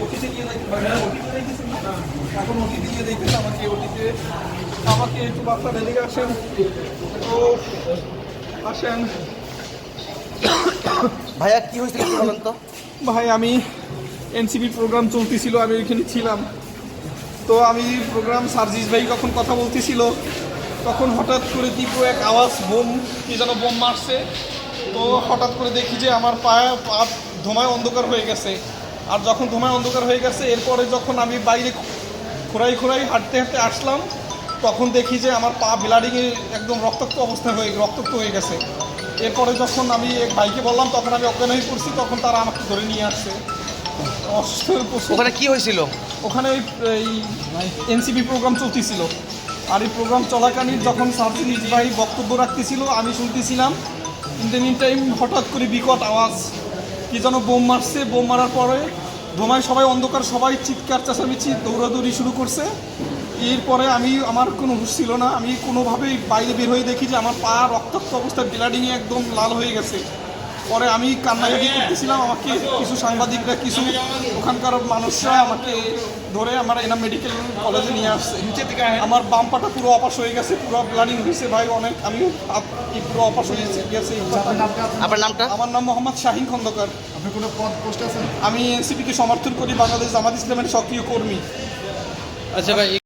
ওটিতে গিয়ে এখন ওটিতে গিয়ে দেখতেছে আমাকে একটু বাচ্চার এদিকে আসেন। তো আসেন ভাইয়া কি হয়েছিল একটু বলেন তো। ভাই, আমি এনসিপি প্রোগ্রাম চলতেছিল, আমি ওইখানে ছিলাম। তো আমি প্রোগ্রাম সার্জিস ভাই যখন কথা বলতেছিল তখন হঠাৎ করে তীব্র এক আওয়াজ, বোম, কি যেন বোম মারছে। তো হঠাৎ করে দেখি যে আমার পা ধোঁয়ায় অন্ধকার হয়ে গেছে। আর যখন ধোঁয়ায় অন্ধকার হয়ে গেছে, এরপরে যখন আমি বাইরে খোঁড়াই হাঁটতে আসলাম, তখন দেখি যে আমার পা ব্লাডিংয়ে একদম রক্তাক্ত হয়ে গেছে। এরপরে যখন আমি এক ভাইকে বললাম, তখন আমি অজ্ঞান হয়ে পড়ছি, তখন তারা আমাকে ধরে নিয়ে আসছে। ওখানে কি হয়েছিল? ওখানে এই এনসিপি প্রোগ্রাম চলতেছিল। আর এই প্রোগ্রাম চলাকালীন যখন সার্জিস ভাই বক্তব্য রাখতেছিল, আমি শুনতেছিলাম। ইন দ্য মিন টাইম হঠাৎ করে বিকট আওয়াজ, কি যেন বোম মারছে। বোম মারার পরে ধোঁয়ায় সবাই অন্ধকার, সবাই চিৎকার চেঁচামেচি দৌড়াদৌড়ি শুরু করছে। এরপরে আমার কোনো হুঁশ ছিল না। আমি কোনোভাবেই বাইরে বের হয়ে দেখি যে আমার পা রক্তাক্ত অবস্থায় ব্লাডিংয়ে একদম লাল হয়ে গেছে। পরে আমি কান্নাকাটি করতেছিলাম, আমাকে কিছু সাংবাদিকরা, কিছু ওখানকার মানুষরা আমাকে ধরে আমার এনাম মেডিকেল কলেজে নিয়ে আসছে। আমার বাম পাটা পুরো অপাস হয়ে গেছে, পুরো ব্লাডিং হয়েছে ভাই অনেক। আমি পুরো অপাস হয়ে গেছে। আপনার নামটা? আমার নাম মোহাম্মদ শাহিন খন্দকার। আপনি কোনো পদ পোস্ট আছেন? আমি এনসিপিকে সমর্থন করি, বাংলাদেশ জামাত ইসলামের সক্রিয় কর্মী। আচ্ছা ভাই।